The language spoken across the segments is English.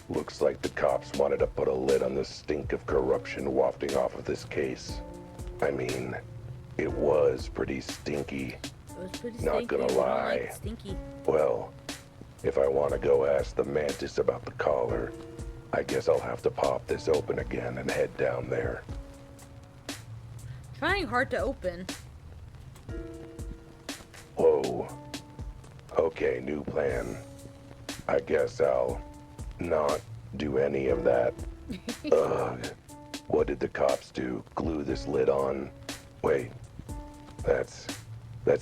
Looks like the cops wanted to put a lid on the stink of corruption wafting off of this case. I mean, it was pretty stinky. It was pretty stinky. Not gonna lie. Like stinky. Well, if I want to go ask the mantis about the collar, I guess I'll have to pop this open again and head down there. Trying hard to open. Whoa. Okay, new plan. I guess I'll not do any of that. Ugh. What did the cops do? Glue this lid on? Wait. That's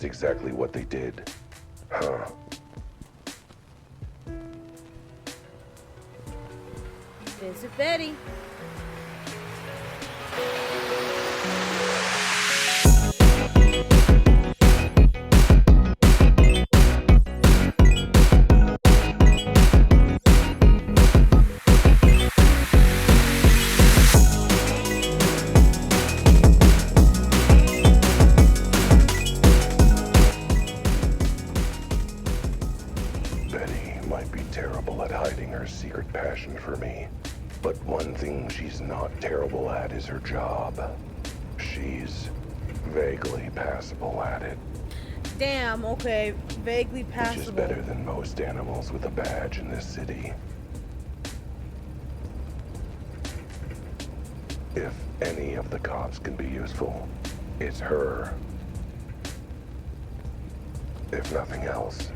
exactly what they did. Huh. Visit Betty. Betty might be terrible at hiding her secret passion for me, but one thing she's not terrible at is her job. She's vaguely passable at it, Damn, okay. Vaguely which is passable. better than most animals with a badge in this city. If any of the cops can be useful, it's her. If nothing else,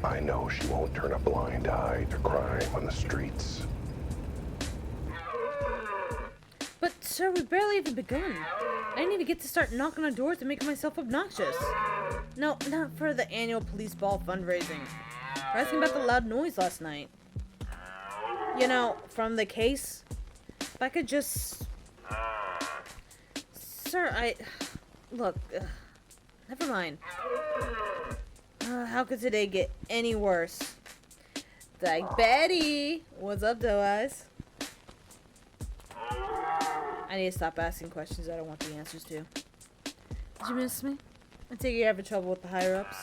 I know she won't turn a blind eye to crime on the streets. But, sir, we've barely even begun. I didn't even get to start knocking on doors and making myself obnoxious. No, not for the annual police ball fundraising. We're asking about the loud noise last night. You know, from the case, if I could just... Sir, Look, never mind. How could today get any worse? Like, Betty! What's up, doe eyes? I need to stop asking questions I don't want the answers to. Did you miss me? I take it you're having trouble with the higher-ups?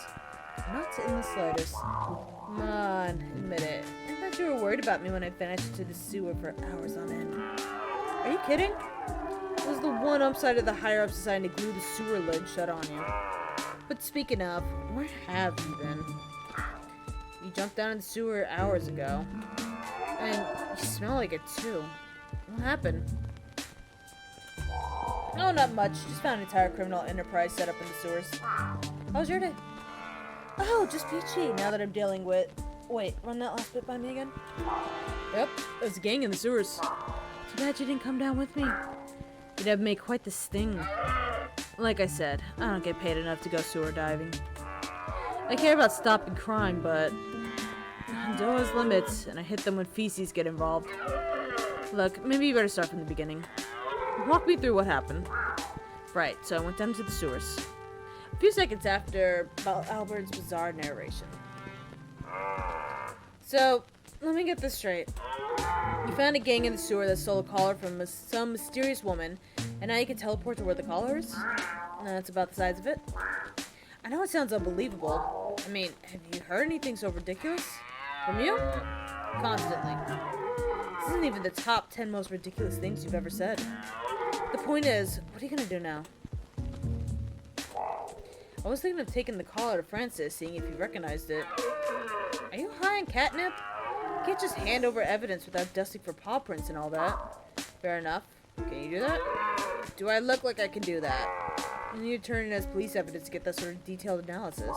Not in the slightest. Come on, admit it. I thought you were worried about me when I vanished into the sewer for hours on end. Are you kidding? It was the one upside of the higher-ups deciding to glue the sewer lid shut on you. But speaking of, where have you been? You jumped down in the sewer hours ago. And you smell like it too. What happened? No, not much. Just found an entire criminal enterprise set up in the sewers. How was your day? Oh, just peachy. Now that I'm dealing with... Wait, run that last bit by me again? Yep, there's a gang in the sewers. Too bad you didn't come down with me. You'd have made quite the sting. Like I said, I don't get paid enough to go sewer diving. I care about stopping crime, but... Doe has limits, and I hit them when feces get involved. Look, maybe you better start from the beginning. Walk me through what happened. Right, so I went down to the sewers. A few seconds after Albert's bizarre narration. So, let me get this straight. You found a gang in the sewer that stole a collar from some mysterious woman, and now you can teleport to where the collar is? That's about the size of it. I know it sounds unbelievable. I mean, have you heard anything so ridiculous? From you? Constantly. This isn't even the top 10 most ridiculous things you've ever said. The point is, what are you gonna do now? I was thinking of taking the collar to Francis, seeing if he recognized it. Are you high on catnip? You can't just hand over evidence without dusting for paw prints and all that. Fair enough. Can you do that? Do I look like I can do that? You need to turn in as police evidence to get that sort of detailed analysis.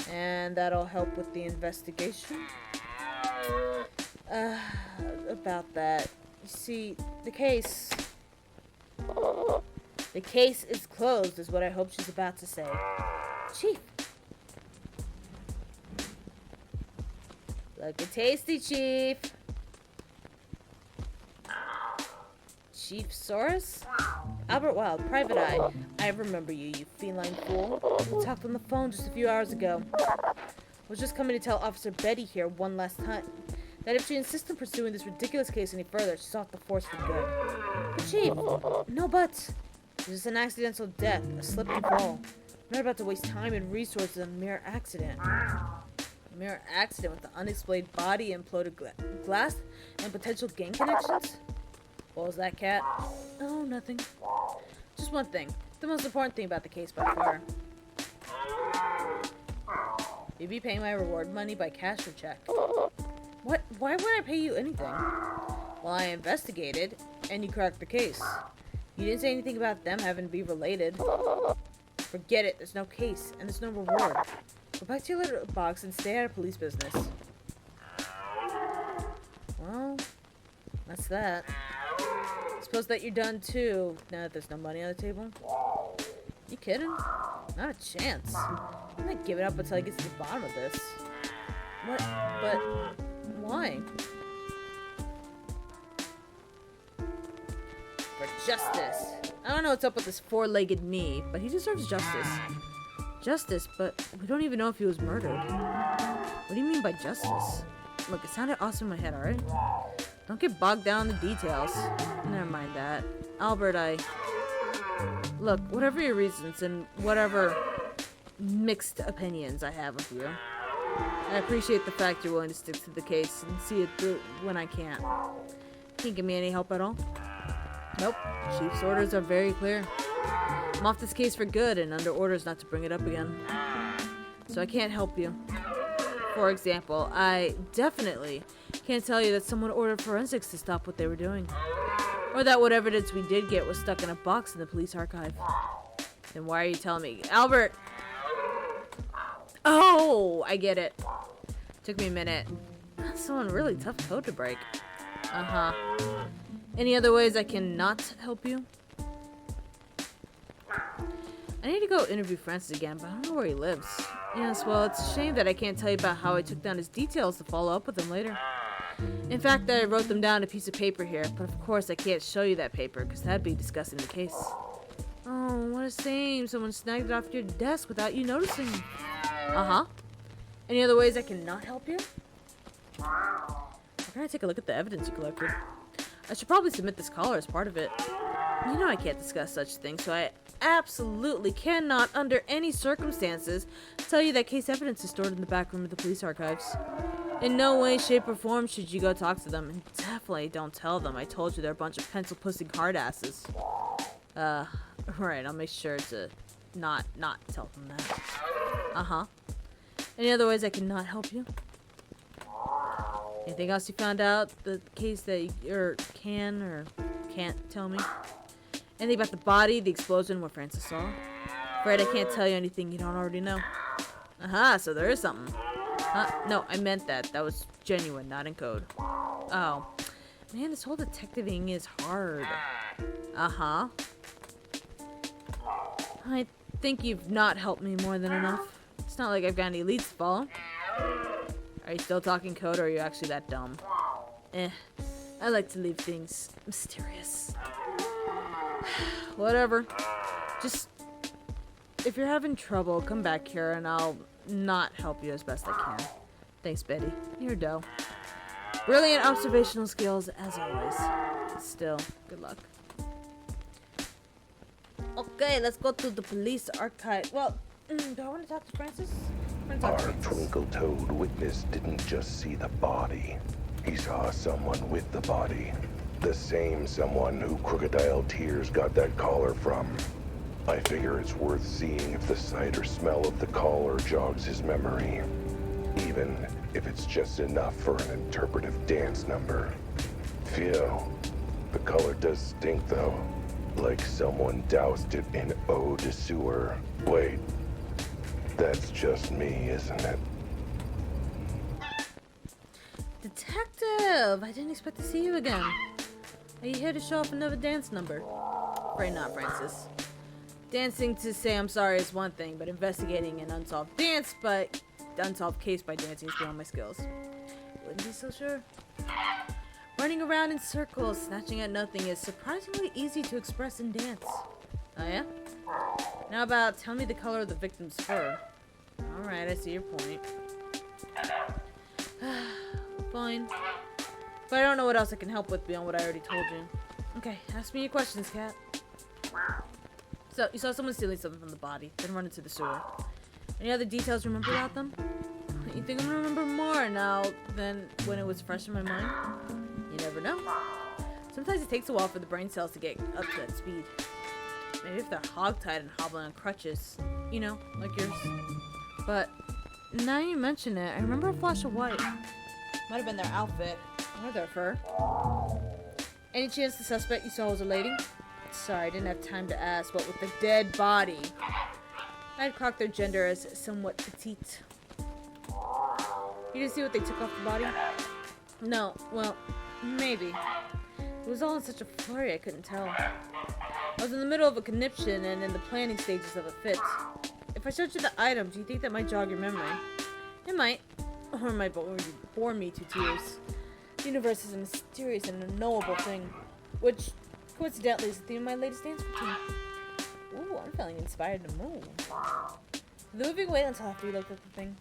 And that'll help with the investigation? About that. You see, the case is closed, is what I hope she's about to say. Chief. Lookin' tasty, Chief. Chief Soros? Albert Wilde, Private Eye. I remember you, you feline fool. We talked on the phone just a few hours ago. I was just coming to tell Officer Betty here one last time that if she insists on pursuing this ridiculous case any further, she's off the force for good. But Chief, no buts. It was just an accidental death, a slip and fall. I'm not about to waste time and resources on a mere accident. A mere accident with the unexplained body, imploded glass, and potential gang connections? What was that, Cat? Oh, nothing. Just one thing. The most important thing about the case by far. You'd be paying my reward money by cash or check. What? Why would I pay you anything? Well, I investigated, and you cracked the case. You didn't say anything about them having to be related. Forget it. There's no case, and there's no reward. Go back to your little box and stay out of police business. Well, that's that. Suppose that you're done too, now that there's no money on the table. You kidding? Not a chance. I'm not giving up until I get to the bottom of this. What? But why? For justice. I don't know what's up with this four-legged knee, but he deserves justice. Justice, but we don't even know if he was murdered. What do you mean by justice? Look, it sounded awesome in my head, alright? Don't get bogged down in the details. Never mind that. Albert, Look, whatever your reasons and whatever mixed opinions I have of you, I appreciate the fact you're willing to stick to the case and see it through when I can't. Can't give me any help at all? Nope. Chief's orders are very clear. I'm off this case for good and under orders not to bring it up again. So I can't help you. For example, I definitely can't tell you that someone ordered forensics to stop what they were doing. Or that what evidence we did get was stuck in a box in the police archive. Then why are you telling me? Albert! Oh, I get it. Took me a minute. That's one really tough code to break. Uh-huh. Any other ways I can not help you? I need to go interview Francis again, but I don't know where he lives. Yes, well, it's a shame that I can't tell you about how I took down his details to follow up with him later. In fact, I wrote them down on a piece of paper here, but of course I can't show you that paper, because that'd be discussing the case. Oh, what a shame. Someone snagged it off your desk without you noticing. Uh-huh. Any other ways I can not help you? Why can't I take a look at the evidence you collected? I should probably submit this caller as part of it. You know I can't discuss such things, so I absolutely cannot, under any circumstances, tell you that case evidence is stored in the back room of the police archives. In no way, shape, or form should you go talk to them, and definitely don't tell them I told you they're a bunch of pencil-pussing hardasses. Right, I'll make sure to not tell them that. Uh-huh. Any other ways I can not help you? Anything else you found out? The case that you can or can't tell me? Anything about the body, the explosion, what Francis saw? Afraid I can't tell you anything you don't already know. Aha, so there is something. No, I meant that. That was genuine, not in code. Oh. Man, this whole detectiving is hard. Uh-huh. I think you've not helped me more than enough. It's not like I've got any leads to follow. Are you still talking code, or are you actually that dumb? I like to leave things mysterious. Whatever. Just, if you're having trouble, come back here and I'll not help you as best I can. Thanks, Betty. You're dough. Brilliant observational skills, as always. Still, good luck. Okay, let's go to the police archive. Well, do I want to talk to Francis? Our twinkle-toed witness didn't just see the body. He saw someone with the body. The same someone who Crocodile Tears got that collar from. I figure it's worth seeing if the sight or smell of the collar jogs his memory. Even if it's just enough for an interpretive dance number. Phew. The collar does stink, though. Like someone doused it in eau de sewer. Wait. That's just me, isn't it? Detective! I didn't expect to see you again. Are you here to show off another dance number? Afraid not, Francis. Dancing to say I'm sorry is one thing, but investigating an unsolved unsolved case by dancing is beyond my skills. Wouldn't be so sure. Running around in circles, snatching at nothing is surprisingly easy to express in dance. Oh yeah? Now about tell me the color of the victim's fur. Alright, I see your point. Fine. But I don't know what else I can help with beyond what I already told you. Okay, ask me your questions, Cat. So, you saw someone stealing something from the body, then run into the sewer. Any other details you remember about them? You think I'm gonna remember more now than when it was fresh in my mind? You never know. Sometimes it takes a while for the brain cells to get up to that speed. Maybe if they're hogtied and hobbling on crutches. You know, like yours. But now you mention it, I remember a flash of white. Might have been their outfit. Or their fur. Any chance the suspect you saw was a lady? Sorry, I didn't have time to ask. What with the dead body? I'd clocked their gender as somewhat petite. You didn't see what they took off the body? No, well, maybe. It was all in such a flurry I couldn't tell. I was in the middle of a conniption and in the planning stages of a fit. If I showed you the items, do you think that might jog your memory? It might. Or it might bore me to tears. The universe is a mysterious and unknowable thing, which, coincidentally, is the theme of my latest dance routine. Ooh, I'm feeling inspired to move. Moving away until after you look at the thing.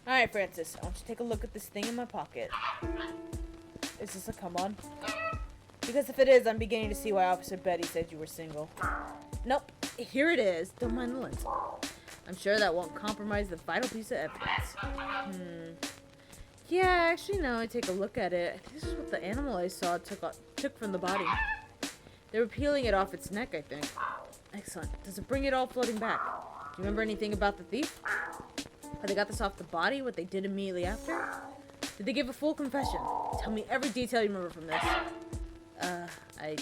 Alright, Francis, I want you to take a look at this thing in my pocket. Is this a come-on? Because if it is, I'm beginning to see why Officer Betty said you were single. Nope, here it is. Don't mind the lens. I'm sure that won't compromise the vital piece of evidence. Yeah, actually, now I take a look at it, I think this is what the animal I saw took from the body. They were peeling it off its neck, I think. Excellent. Does it bring it all floating back? Do you remember anything about the thief? How they got this off the body? What they did immediately after? Did they give a full confession? Tell me every detail you remember from this. I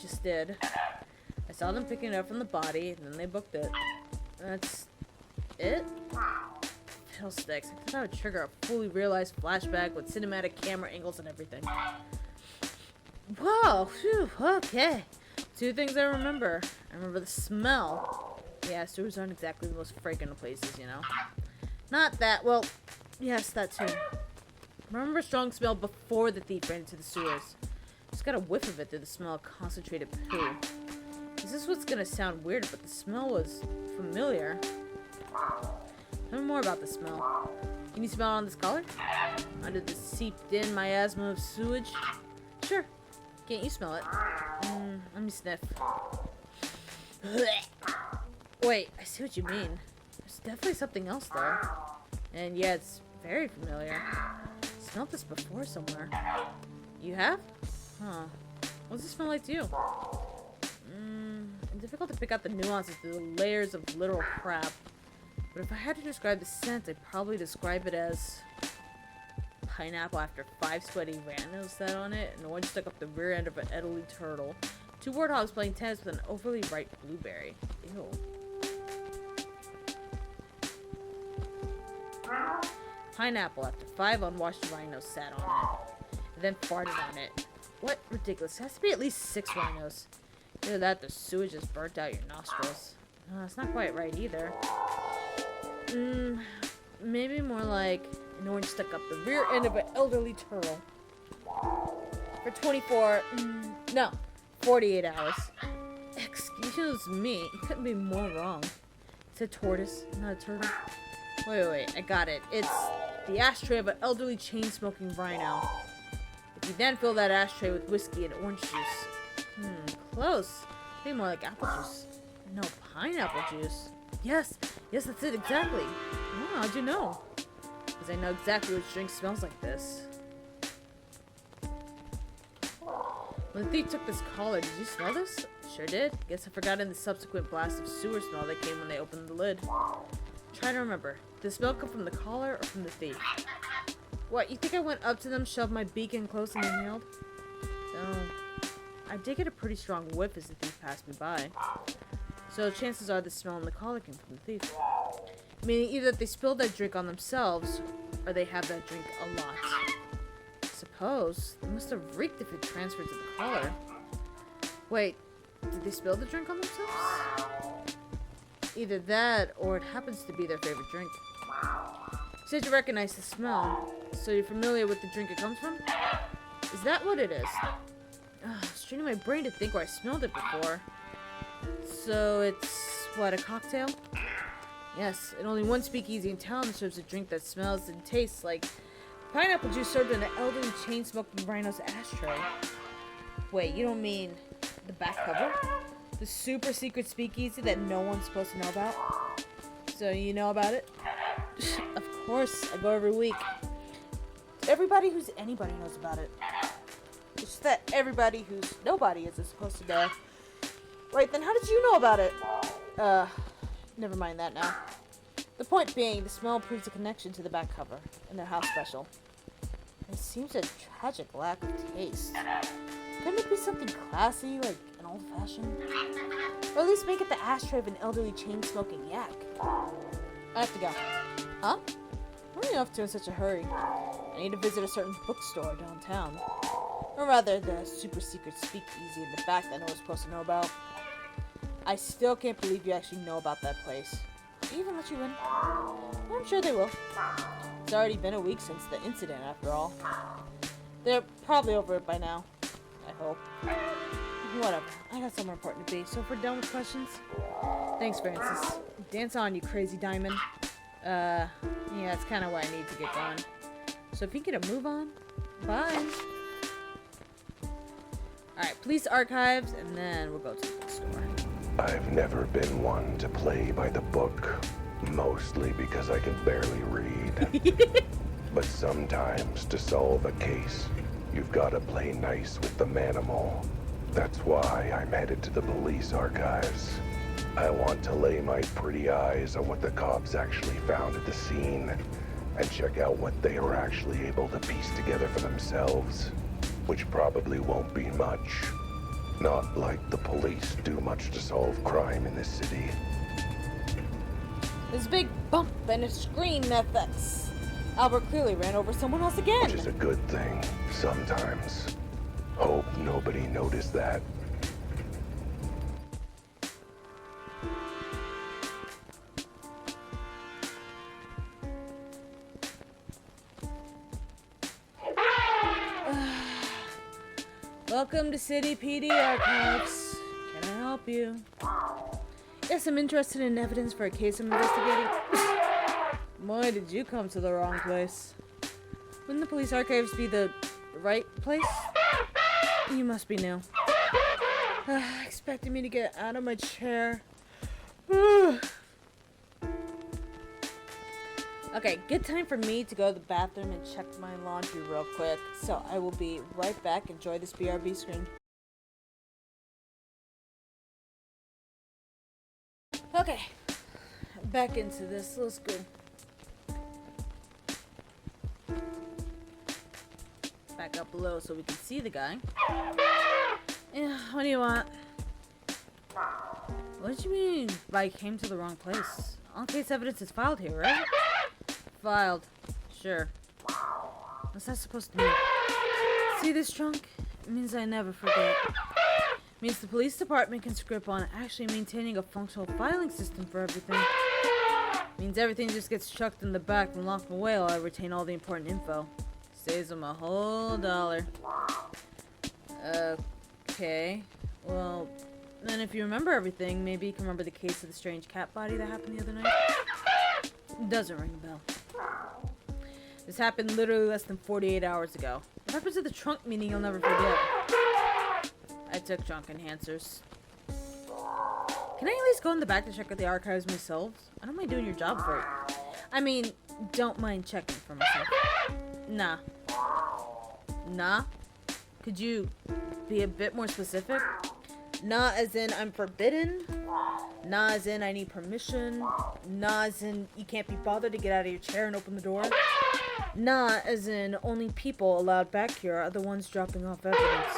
just did. I saw them picking it up from the body, and then they booked it. That's it? Fiddlesticks. I thought that would trigger a fully realized flashback with cinematic camera angles and everything. Whoa, phew, okay. Two things I remember. I remember the smell. Yeah, sewers aren't exactly the most fragrant of places, you know. Not that, well, yes, that too. I remember a strong smell before the thief ran into the sewers. Just got a whiff of it through the smell of concentrated poo. Is this what's gonna sound weird, but the smell was familiar. Tell me more about the smell. Can you smell it on this collar? Under the seeped-in miasma of sewage? Sure. Can't you smell it? Let me sniff. Wait, I see what you mean. There's definitely something else there. And yeah, it's very familiar. I smelled this before somewhere. You have? Huh. What does it smell like to you? It's difficult to pick out the nuances through the layers of literal crap. But if I had to describe the scent, I'd probably describe it as pineapple after 5 sweaty rhinos sat on it, and orange stuck up the rear end of an elderly turtle. 2 warthogs playing tennis with an overly ripe blueberry. Ew. Pineapple after 5 unwashed rhinos sat on it, and then farted on it. What? Ridiculous. It has to be at least 6 rhinos. Either that, the sewage just burnt out your nostrils. No, it's not quite right either. Maybe more like an orange stuck up the rear end of an elderly turtle. For 48 hours. Excuse me, you couldn't be more wrong. It's a tortoise, not a turtle. Wait, I got it. It's the ashtray of an elderly chain-smoking rhino. If you then fill that ashtray with whiskey and orange juice. Close. I think more like apple juice. No, pineapple juice. Yes, that's it, exactly. Oh, how'd you know? Because I know exactly which drink smells like this. When the thief took this collar, did you smell this? Sure did. Guess I forgot in the subsequent blast of sewer smell that came when they opened the lid. Try to remember. Did the smell come from the collar or from the thief? What, you think I went up to them, shoved my beak in close and inhaled? No. I did get a pretty strong whiff as the thief passed me by. So chances are the smell in the collar came from the thief. Meaning either they spilled that drink on themselves, or they have that drink a lot. Suppose. They must have reeked if it transferred to the collar. Wait, did they spill the drink on themselves? Either that, or it happens to be their favorite drink. You said you recognize the smell, so you're familiar with the drink it comes from? Is that what it is? Straining my brain to think where I smelled it before. So it's, what, a cocktail? Yes, and only one speakeasy in town serves a drink that smells and tastes like pineapple juice served in an elderly chain-smoking rhino's ashtray. Wait, you don't mean the back cover? The super secret speakeasy that no one's supposed to know about? So you know about it? Of course. I go every week. Everybody who's anybody knows about it. It's just that everybody who's nobody is supposed to know. Right, then how did you know about it? Never mind that now. The point being, the smell proves a connection to the back cover and their house special. It seems a tragic lack of taste. Couldn't it be something classy, like an old-fashioned? Or at least make it the ashtray of an elderly chain-smoking yak. I have to go. Huh? Where are you off to in such a hurry? I need to visit a certain bookstore downtown. Or rather, the super-secret speakeasy in the back that no one's supposed to know about. I still can't believe you actually know about that place. Did they even let you in? I'm sure they will. It's already been a week since the incident, after all. They're probably over it by now. I hope. Whatever. I got somewhere important to be, so if we're done with questions... Thanks, Francis. Dance on, you crazy diamond. Yeah, that's kind of why I need to get going. So if you get a move on, bye. Alright, police archives, and then we'll go to the bookstore. I've never been one to play by the book, mostly because I can barely read. But sometimes to solve a case, you've got to play nice with the manimal. That's why I'm headed to the police archives. I want to lay my pretty eyes on what the cops actually found at the scene and check out what they were actually able to piece together for themselves, which probably won't be much. Not like the police do much to solve crime in this city. There's a big bump and a scream effects. Albert clearly ran over someone else again. Which is a good thing, sometimes. Hope nobody noticed that. Welcome to City PD Archives. Can I help you? Yes, I'm interested in evidence for a case I'm investigating. Boy, did you come to the wrong place. Wouldn't the police archives be the right place? You must be new. Expecting me to get out of my chair. Okay, good time for me to go to the bathroom and check my laundry real quick. So I will be right back. Enjoy this BRB screen. Okay, back into this. Let's go. Back up below so we can see the guy. Yeah, what do you want? What did you mean by came to the wrong place? All case evidence is filed here, right? Filed. Sure. What's that supposed to mean? See this trunk? It means I never forget. It means the police department can script on actually maintaining a functional filing system for everything. It means everything just gets chucked in the back and locked away while I retain all the important info. Saves them a whole $1. Okay. Well, then if you remember everything, maybe you can remember the case of the strange cat body that happened the other night? Doesn't ring a bell. This happened literally less than 48 hours ago. What happens to the trunk meaning you'll never forget? I took trunk enhancers. Can I at least go in the back to check out the archives myself? I don't mind doing your job for it. I mean, don't mind checking for myself. Nah. Nah? Could you be a bit more specific? Nah as in I'm forbidden? Nah as in I need permission? Nah as in you can't be bothered to get out of your chair and open the door? Nah as in only people allowed back here are the ones dropping off evidence.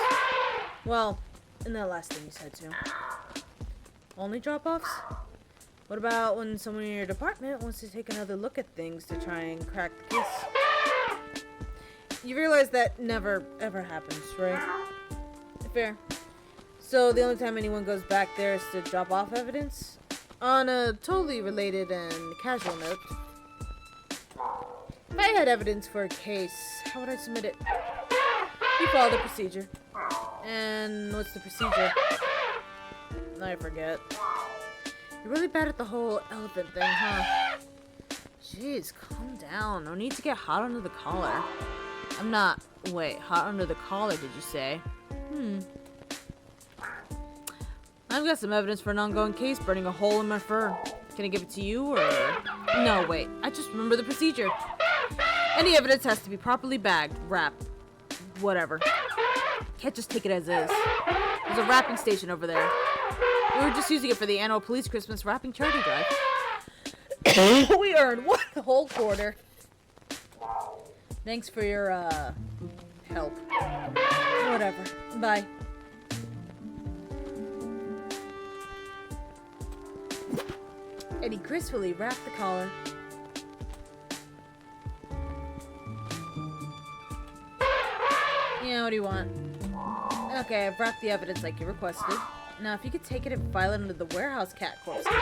Well, and that last thing you said too. Only drop-offs? What about when someone in your department wants to take another look at things to try and crack the case? You realize that never, ever happens, right? Fair. So the only time anyone goes back there is to drop off evidence? On a totally related and casual note, if I had evidence for a case, how would I submit it? You follow the procedure. And what's the procedure? I forget. You're really bad at the whole elephant thing, huh? Jeez, calm down. No need to get hot under the collar. I'm not... Wait, hot under the collar, did you say? I've got some evidence for an ongoing case burning a hole in my fur. Can I give it to you, or... No, wait. I just remember the procedure. Any evidence has to be properly bagged, wrapped, whatever. Can't just take it as is. There's a wrapping station over there. We were just using it for the annual police Christmas wrapping charity drive. We earned one whole quarter. Thanks for your, help. Whatever. Bye. And he gracefully wrapped the collar. Yeah, what do you want? Okay, I've wrapped the evidence like you requested. Now, if you could take it and file it under the warehouse cat corpse case.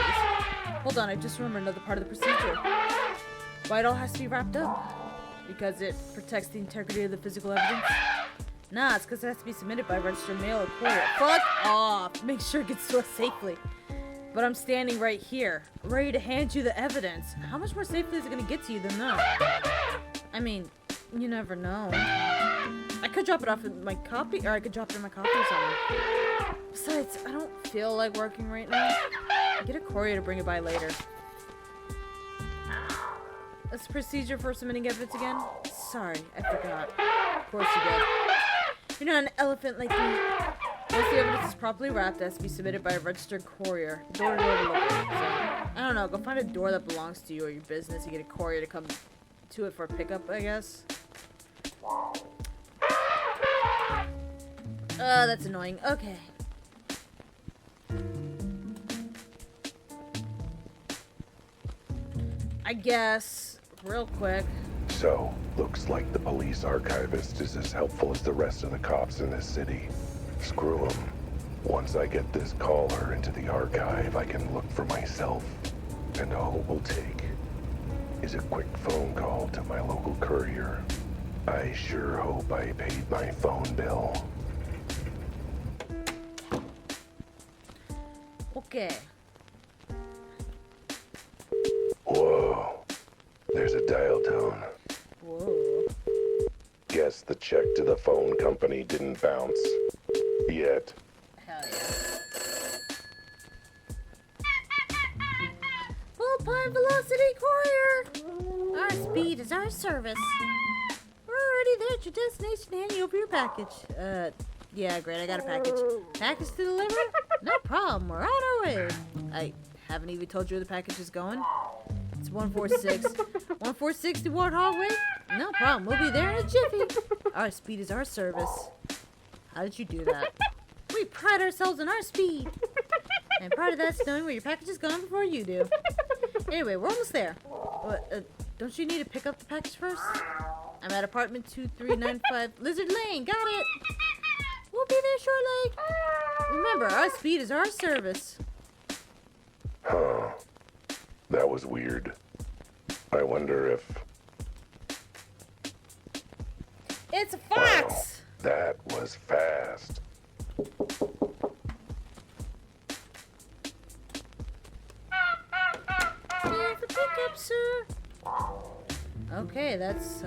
Hold on, I just remembered another part of the procedure. Why it all has to be wrapped up? Because it protects the integrity of the physical evidence? Nah, it's because it has to be submitted by registered mail or courier. Fuck off! Make sure it gets to us safely. But I'm standing right here, ready to hand you the evidence. How much more safely is it gonna get to you than that? I mean, you never know. I could drop it off in my copy, or I could drop it in my copy or something. Besides, I don't feel like working right now. Get a courier to bring it by later. That's the procedure for submitting evidence again? Sorry, I forgot. Of course you did. You're not an elephant like me. Once the evidence is properly wrapped, it has to be submitted by a registered courier. Door-to-door delivery. So, I don't know, go find a door that belongs to you or your business. You get a courier to come to it for a pickup, I guess. That's annoying. Okay. I guess, real quick. So, looks like the police archivist is as helpful as the rest of the cops in this city. Screw him. Once I get this caller into the archive, I can look for myself. And all it will take is a quick phone call to my local courier. I sure hope I paid my phone bill. Okay. Whoa. There's a dial tone. Whoa. Guess the check to the phone company didn't bounce. Yet. Hell yeah. Full Pine Velocity Courier! Our speed is our service. We're already there at your destination to hand you over your package. Yeah, great, I got a package. Package to deliver? No problem, we're on our way. I haven't even told you where the package is going. It's 146. 146 Warthog Way? No problem, we'll be there in a jiffy. Our speed is our service. How did you do that? We pride ourselves on our speed. And part of that's knowing where your package is going before you do. Anyway, we're almost there. Don't you need to pick up the package first? I'm at apartment 2395 Lizard Lane. Got it. We'll be there shortly. Remember, our speed is our service. Huh. That was weird. I wonder if... It's a fox! Wow, that was fast. Here for pickup, sir. Okay, that's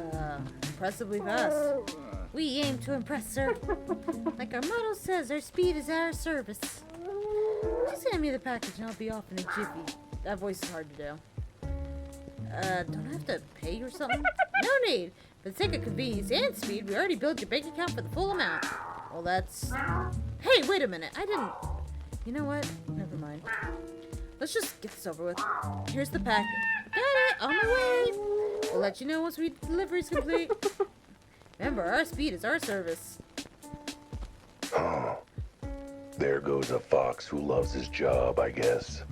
impressively fast. We aim to impress, sir. Like our motto says, our speed is our service. Just hand me the package and I'll be off in a jiffy. That voice is hard to do. Don't I have to pay you or something? No need. For the sake of convenience and speed, we already billed your bank account for the full amount. Well, that's... Hey, wait a minute. I didn't... You know what? Never mind. Let's just get this over with. Here's the package. Got it! On my way! We'll let you know once delivery's complete. Remember, our speed is our service. Huh. There goes a fox who loves his job, I guess.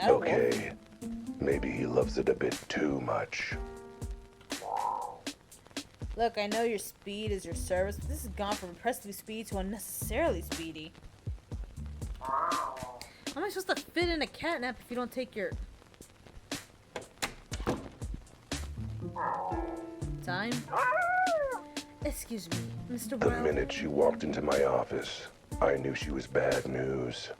Okay. Maybe he loves it a bit too much. Look, I know your speed is your service, but this has gone from impressively speedy to unnecessarily speedy. How am I supposed to fit in a catnap if you don't take your... time? Excuse me, Mr. The Wilde. minute she walked into my office, I knew she was bad news.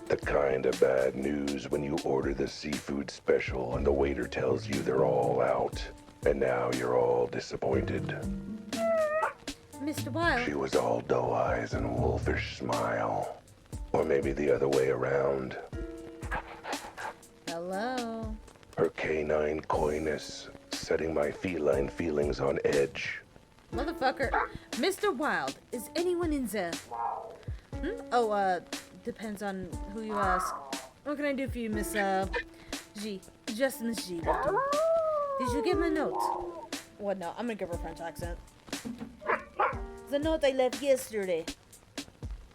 The kind of bad news when you order the seafood special and the waiter tells you they're all out. And now you're all disappointed. Mr. Wilde. She was all doe eyes and wolfish smile. Or maybe the other way around. Hello? Her canine coyness setting my feline feelings on edge. Motherfucker. Mr. Wilde, is anyone in there? Oh, depends on who you ask. What can I do for you, Miss, G? Just Miss G will do. Did you get my note? What, no, I'm gonna give her a French accent. The note I left yesterday.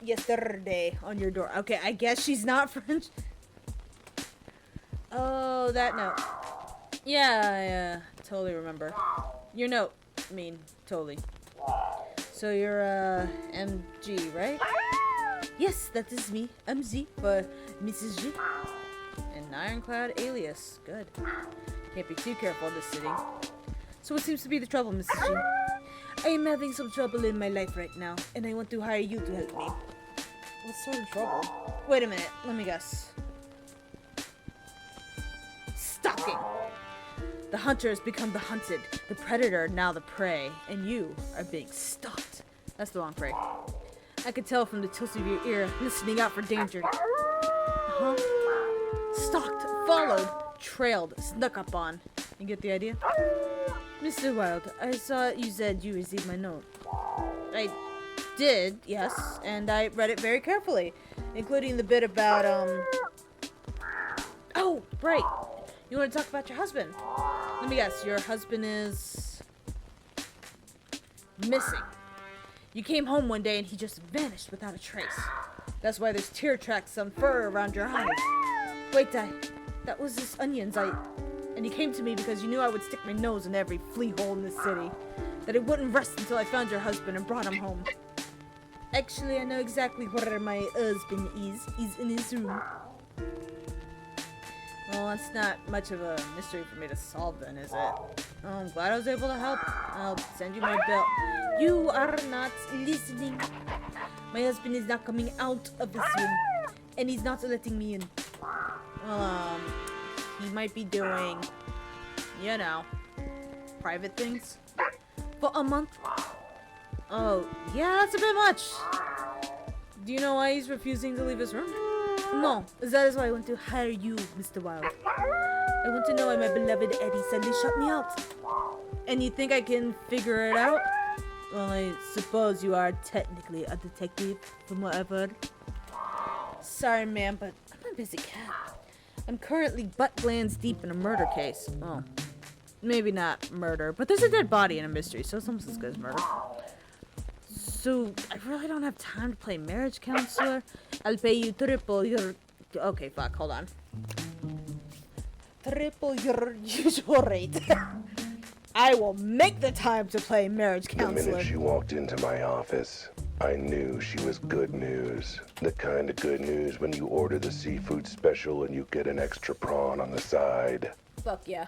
Yesterday on your door. Okay, I guess she's not French. Oh, that note. Yeah, I totally remember. Your note. I mean, totally. So you're, MG, right? Yes, that is me. MZ for Mrs. G. An ironclad alias. Good. Can't be too careful in this city. So what seems to be the trouble, Mrs. G? I am having some trouble in my life right now, and I want to hire you to help me. What sort of trouble? Wait a minute, let me guess. Stalking! The hunter has become the hunted, the predator now the prey, and you are being stalked. That's the wrong prey. I could tell from the tilt of your ear, listening out for danger. Huh? Stalked, followed, trailed, snuck up on. You get the idea? Mr. Wilde, I saw you said you received my note. I did, yes, and I read it very carefully, including the bit about, Oh, right. You want to talk about your husband? Let me guess, your husband is missing. You came home one day and he just vanished without a trace. That's why there's tear tracks on fur around your eyes. Wait, that was this onions. And you came to me because you knew I would stick my nose in every flea hole in the city. That it wouldn't rest until I found your husband and brought him home. Actually, I know exactly where my husband is. He's in his room. Well, that's not much of a mystery for me to solve then, is it? Oh, I'm glad I was able to help. I'll send you my bill. You are not listening. My husband is not coming out of this room. And he's not letting me in. Well, he might be doing, you know, private things. For a month? Oh, yeah, that's a bit much. Do you know why he's refusing to leave his room? No, that is why I want to hire you, Mr. Wilde. I want to know why my beloved Eddie suddenly shut me out. And you think I can figure it out? Well, I suppose you are technically a detective, from what I've heard. Sorry, ma'am, but I'm a busy cat. I'm currently butt glands deep in a murder case. Oh, maybe not murder, but there's a dead body in a mystery, so it's almost as good as murder. So, I really don't have time to play marriage counselor. I'll pay you triple your... Okay, fuck, hold on. Triple your usual rate. I will make the time to play marriage counselor. The minute she walked into my office, I knew she was good news. The kind of good news when you order the seafood special and you get an extra prawn on the side. Fuck yeah.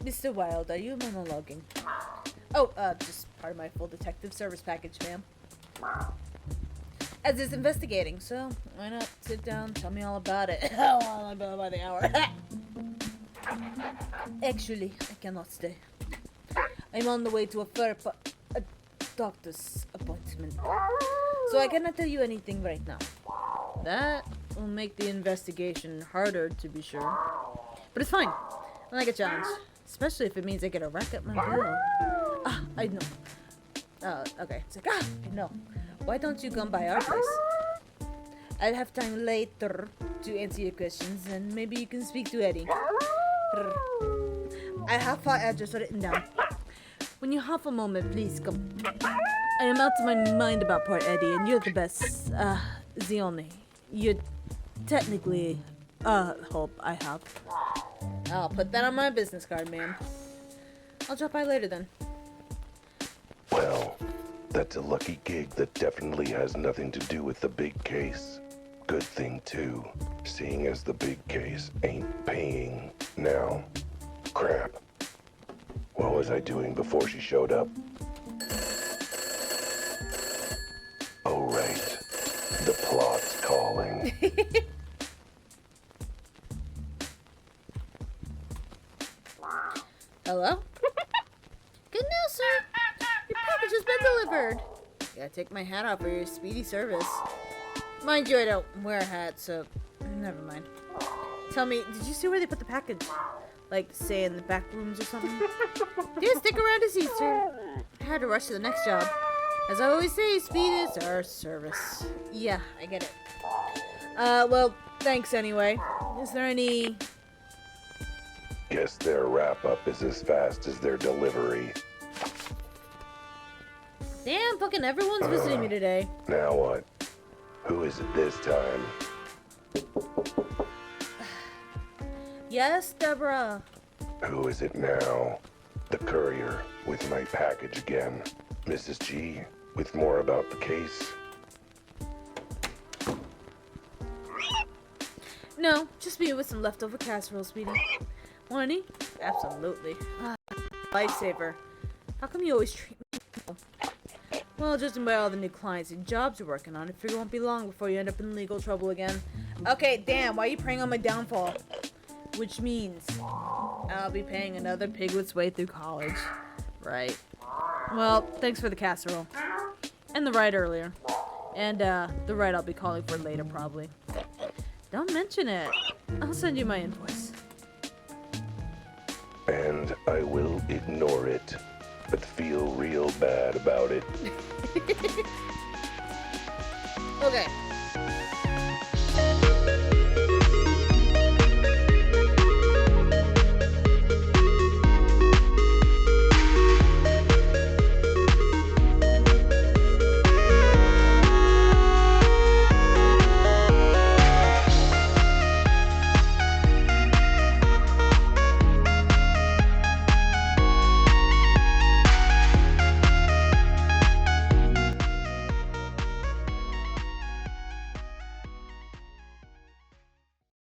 Mr. Wilde, are you monologuing? Oh, just part of my full detective service package, ma'am. As is investigating, so why not sit down, tell me all about it. I'll go by the hour. Actually, I cannot stay. I'm on the way to a doctor's appointment. So I cannot tell you anything right now. That will make the investigation harder, to be sure. But it's fine. I like a challenge. Especially if it means I get a rack up my bill. Ah, I know. Okay. It's like, I know. Why don't you come by our place? I'll have time later to answer your questions, and maybe you can speak to Eddie. I have our address written down. When you have a moment, please come. I am out of my mind about poor Eddie, and you're the best. The only. You're technically, hope I have. I'll put that on my business card, ma'am. I'll drop by later then. Well, that's a lucky gig that definitely has nothing to do with the big case. Good thing, too, seeing as the big case ain't paying now. Crap. What was I doing before she showed up? Oh, right. The plot's calling. Hello? Good news, sir. Your package has been delivered. Gotta take my hat off for your speedy service. Mind you, I don't wear a hat, so never mind. Tell me, did you see where they put the package? Like, say, in the back rooms or something? Yeah, stick around to see, sir. I had to rush to the next job. As I always say, speed is our service. Yeah, I get it. Well, thanks anyway. Is there any... Guess their wrap-up is as fast as their delivery. Damn, fucking everyone's visiting me today. Now what? Who is it this time? Yes, Deborah. Who is it now? The courier with my package again. Mrs. G, with more about the case. No, just me with some leftover casserole, sweetie. Want any? Absolutely. Lifesaver. How come you always treat me well? Well, judging by all the new clients and jobs you're working on, I figure it won't be long before you end up in legal trouble again. Okay, damn, why are you preying on my downfall? Which means I'll be paying another piglet's way through college. Right. Well, thanks for the casserole. And the ride earlier. And, the ride I'll be calling for later, probably. Don't mention it. I'll send you my invoice. And I will ignore it, but feel real bad about it. Okay.